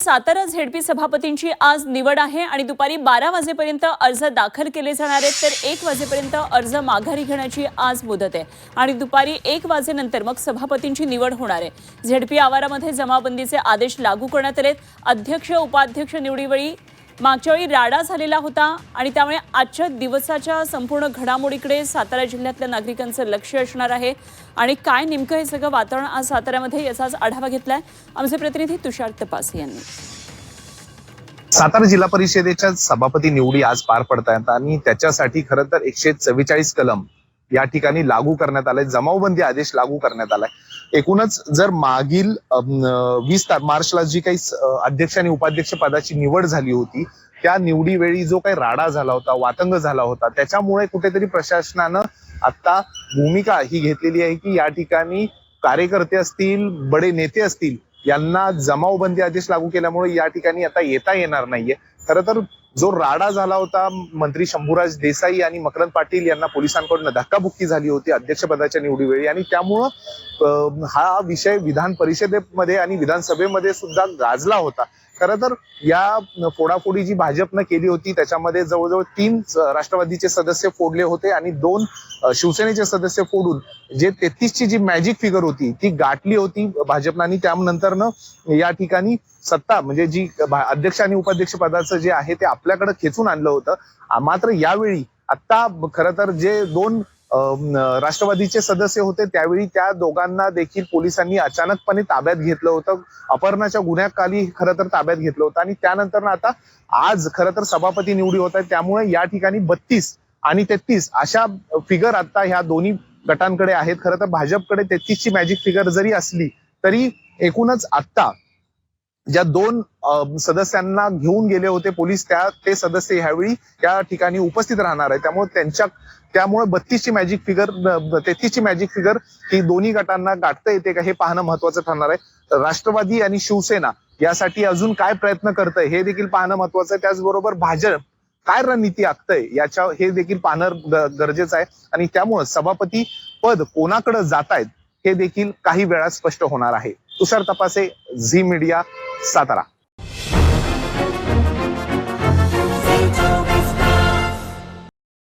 Satara ZP सभापतींची आज निवड आहे आणि दुपारी 12 वाजेपर्यंत अर्ज दाखल केले जाणार आहेत, तर 1 वाजेपर्यंत अर्ज माघारी घेण्याची आज मुदत आहे आणि दुपारी 1 वाजेनंतर मग सभापतींची निवड होणार आहे। झेडपी आवारामध्ये जमावबंदीचे आदेश लागू करण्यात आलेत। अध्यक्ष उपाध्यक्ष निवडीवेळी मागच्या वेळी राडा झालेला होता आणि त्यामुळे आजच्या दिवसाच्या संपूर्ण घडामोडीकडे सातारा जिल्ह्यातल्या नागरिकांचं लक्ष असणार आहे आणि काय नेमकं हे सगळं वातावरण आज साताऱ्यामध्ये याचाच आढावा घेतलाय आमचे प्रतिनिधी तुषार तपासे यांनी। सातारा जिल्हा परिषदेच्या सभापती निवडी आज पार पडतायत आणि त्याच्यासाठी खरं तर 144 कलम या ठिकाणी लागू करण्यात आलाय, जमावबंदी आदेश लागू करण्यात आलाय। एकूणच जर मागील 20 मार्चला जी काही अध्यक्ष आणि उपाध्यक्ष पदाची निवड झाली होती त्या निवडीवेळी जो काही राडा झाला होता, वातंग झाला होता, त्याच्यामुळे कुठेतरी प्रशासनानं आता भूमिका ही घेतलेली आहे की या ठिकाणी कार्यकर्ते असतील, बडे नेते असतील यांना जमावबंदी आदेश लागू केल्यामुळे या ठिकाणी आता येता येणार नाहीये। खरं तर जो राडा झाला होता, मंत्री शंभूराज देसाई आणि मकरंद पाटील यांना पोलिसांकडून धक्काबुक्की झाली होती अध्यक्षपदाच्या निवडीवेळी आणि त्यामुळं हा विषय विधान परिषदेमध्ये आणि विधानसभेमध्ये सुद्धा गाजला होता। खरं तर या फोडाफोडी जी भाजपनं केली होती त्याच्यामध्ये जवळजवळ 3 राष्ट्रवादीचे सदस्य फोडले होते आणि 2 शिवसेनेचे सदस्य फोडून जे 33 ची जी मॅजिक फिगर होती ती गाठली होती भाजपनं आणि त्यानंतरनं या ठिकाणी सत्ता म्हणजे जी अध्यक्ष आणि उपाध्यक्ष पदाचं जे आहे ते आपल्याकडे खेचून आणलं होतं। मात्र यावेळी आता खरं तर जे 2 राष्ट्रवादीचे सदस्य होते त्यावेळी त्या दोघांना देखील पोलिसांनी अचानकपणे ताब्यात घेतलं होतं, अपहरणाच्या गुन्ह्याखाली खरं तर ताब्यात घेतलं होतं आणि त्यानंतर आता आज खरं तर सभापती निवडी होत आहे। त्यामुळे या ठिकाणी 32 आणि 33 अशा फिगर आता ह्या दोन्ही गटांकडे आहेत। खरं तर भाजपकडे 33 ची मॅजिक फिगर जरी असली तरी एकूणच आता ज्या 2 सदस्यांना घेऊन गेले होते पोलीस ते सदस्य ह्यावेळी त्या ठिकाणी उपस्थित राहणार आहे। त्यामुळे 32 ची मॅजिक फिगर 33 ची मॅजिक फिगर ही दोन्ही गटांना गाठता येते का हे पाहणं महत्वाचं ठरणार आहे। राष्ट्रवादी आणि शिवसेना यासाठी अजून काय प्रयत्न करतंय हे देखील पाहणं महत्वाचं आहे। त्याचबरोबर भाजप काय रणनीती आखतंय हे देखील पाहणं गरजेचं आहे आणि त्यामुळे सभापती पद कोणाकडे जात आहेत हे देखील काही वेळात स्पष्ट होणार आहे। तुषार तपासे, झी मीडिया, सातारा।